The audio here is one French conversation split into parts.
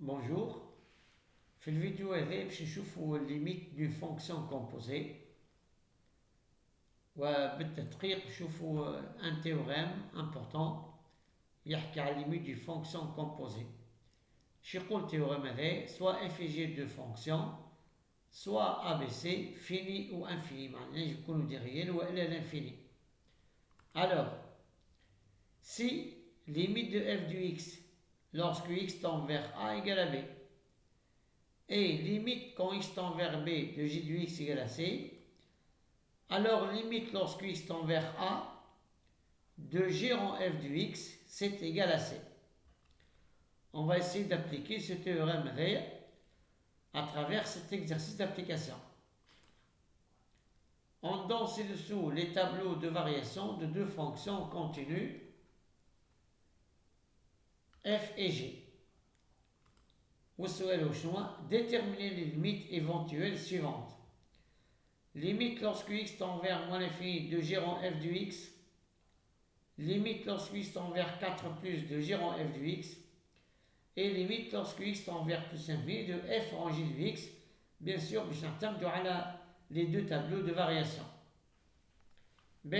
Bonjour, في الفيديو هذا باش نشوفوا الليميت دو فونكسيون كومبوزي وبالتدقيق نشوفوا ان تيوريم امبورطون يحكي على الليميت دو فونكسيون كومبوزي. شو يقول التيوريم هذا؟ سوا اف جي دو فونكسيون سوا ا بي سي فيني ou infini معناها ينجم يكونوا دي ريال والا لانفيني. Alors, si limite de f du x lorsque x tend vers a égale à b et limite quand x tend vers b de g du x égale à c, alors limite lorsque x tend vers a de g en f du x c'est égal à c. On va essayer d'appliquer ce théorème à travers cet exercice d'application. On donne ci-dessous les tableaux de variation de deux fonctions continues f et g. والسؤال au choix, déterminer les limites éventuelles suivantes. Limite lorsque x tend vers moins l'infini de g en f du x. Limite lorsque x tend vers 4 plus de g en f du x. Et limite lorsque x tend vers plus l'infini de f en g du x. Bien sûr, باش نعتمدوا على les deux tableaux de variation. B.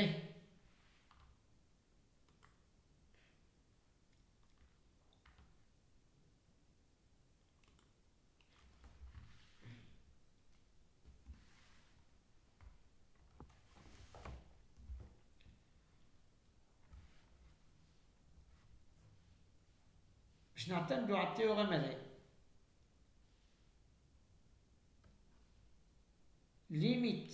باش نعتمدوا على التيوريم هذا. Limite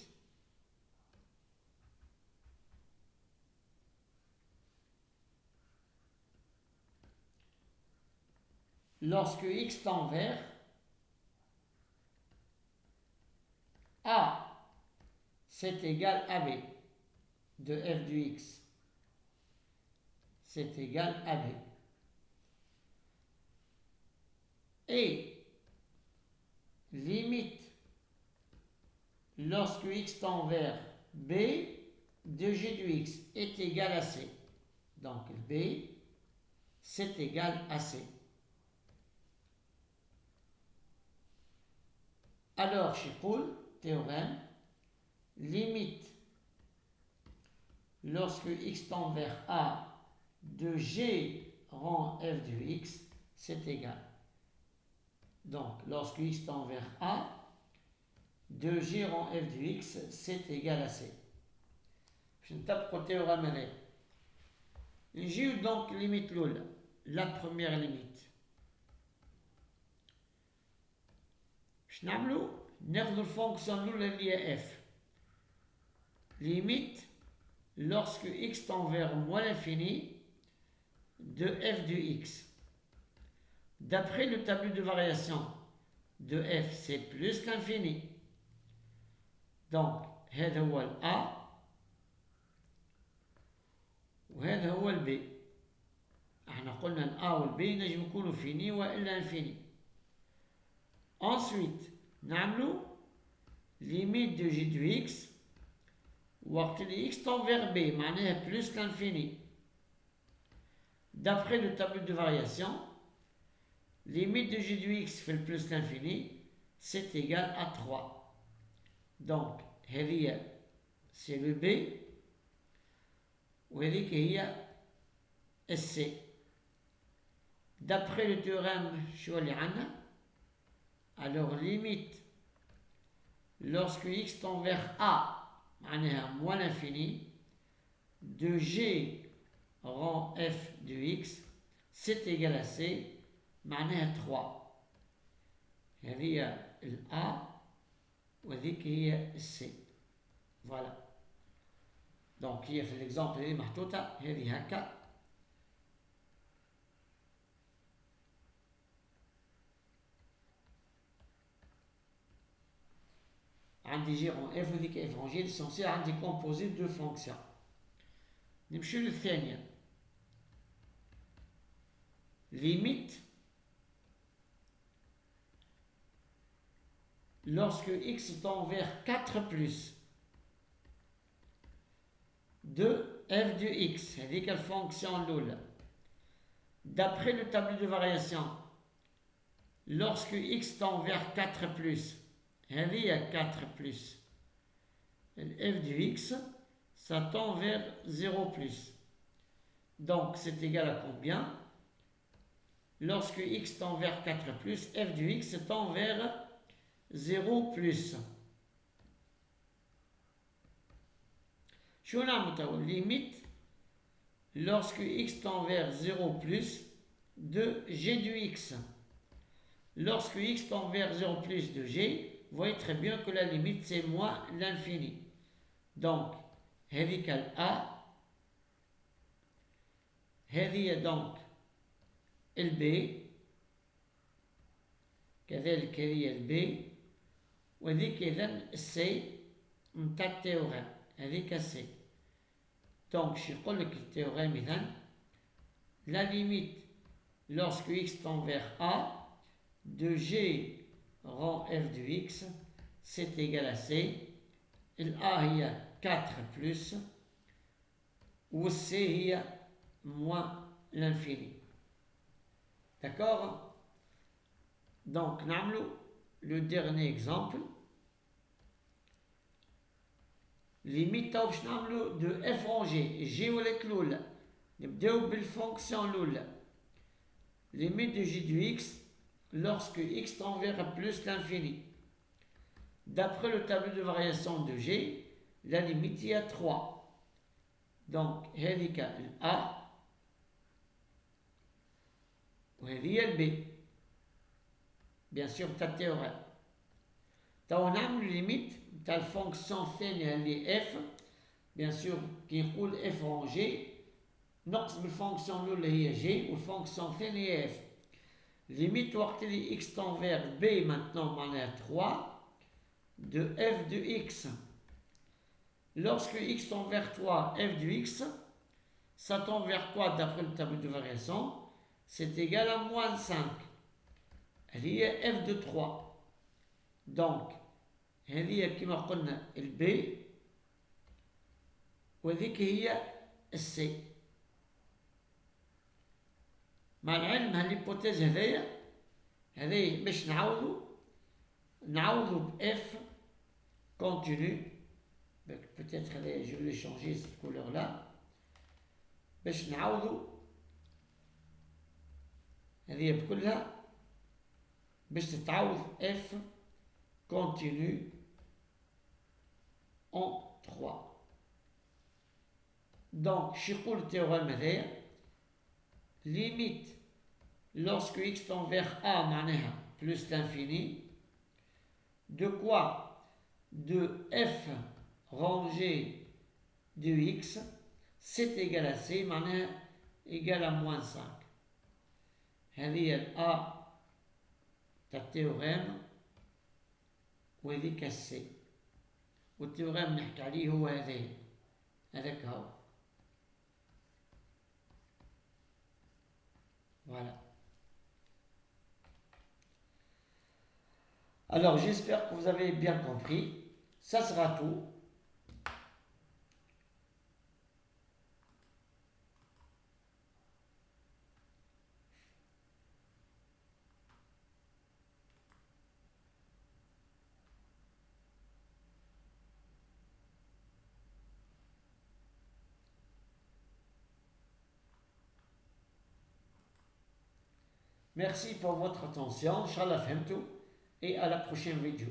lorsque x tend vers a, c'est égal à b de f du x. C'est égal à b. Et limite lorsque x tend vers b de g du x est égal à c. Donc b, c'est égal à c. Alors, chez Paul, théorème, limite lorsque x tend vers a de g rang f du x, c'est égal. Donc, lorsque x tend vers a, de g rang f du x, c'est égal à c. Je tape pour le théorème là. J'ai donc limite l'oula, la première limite. Je n'aime ناخذ الفونكسيون الأولى اللي هي f. Limite lorsque x tend vers moins l'infini de f du x. D'après le tableau de variation de f, c'est plus l'infini. Donc, هذا هو ال A وهذا هو ال B. احنا قلنا ال A وال B نجم يكونوا فيني وإلا infini. Ensuite, نعملوا limite de g du x وقت اللي x tend vers b معناها plus l'infini. D'après le tableau de variation, limite de g du x fait le plus l'infini, c'est égal à 3. Donc, هذه c'est le b وهذيك هي le c. D'après le théorème شو اللي عندنا؟ Alors, limite lorsque x tend vers a معناها moins l'infini de g rang f du x c'est égal à c معناها 3. هذه ال A وهذيك هي ال C. Voilà. Donc هي في l'exemple هذه محطوطة هذه هكا. عندي g en f وذيك f en g l'essentiel عندي composé de deux fonctions. نمشي للثانية. Limite lorsque x tend vers 4 plus de f de x, هذيك الفونكسيون الأولى. D'après le tableau de variation lorsque x tend vers 4 plus, هذه 4 plus, f de x, ça tend vers 0 plus. Donc, c'est égal à combien? Lorsque x tend vers 4 plus, f de x tend vers 0 plus. شو نعمل توا؟ limite lorsque x tend vers 0 plus de g de x. Lorsque x tend vers 0 plus de g, vous voyez très bien que la limite c'est moins l'infini. Donc, هذيك A, هذه donc الB، كذلك هذه الB، وذيك إذن السي نتاع التيوريم، هذيك السي. Donc, je يقول لك التيوريم إذن la limite lorsque x tend vers A de g rang f de x, c'est égal à c. A هي 4 plus ou c هي moins l'infini. D'accord? Donc, le dernier exemple. Limite de f en g. G ou l'écloule. نبداو بالfonction l'oul. Limite de g de x lorsque x tend vers plus l'infini. D'après le tableau de variation de g, la limite est à 3. Donc, هذيك A وهذه B. Bien sûr, tu as le théorème. On a une limite, tu as la fonction ثانية اللي f, bien sûr, qui نقول f en g, نقص بالfonction الأولى هي g والfonction ثانية هي f. Limite وقت اللي x tend vers b maintenant معناها 3 de f de x. Lorsque x tend vers 3, f de x, ça tend vers quoi d'après le tableau de variation? C'est égal à moins 5. Elle est f de 3. Donc, هذه كما قلنا البي وذيك هي السي. مع العلم هاليبوتيز هذه باش نعوضوا بF continu. Peut-être je vais changer cette couleur là. باش نعوضوا هذه بكلها باش تتعوض F continu en 3. Donc, je pour le théorème هذايا limite lorsque x tend vers A معناها plus l'infini de quoi? De f rangé de x, c'est égal à c معناها égal à moins 5. هذه A تاع التيوريم وهذيك السي. والتيوريم نحكي عليه هو هذاك هو. Voilà. Alors, j'espère que vous avez bien compris. Ça sera tout. Merci pour votre attention. Inch'Allah fahmtou. Et à la prochaine vidéo.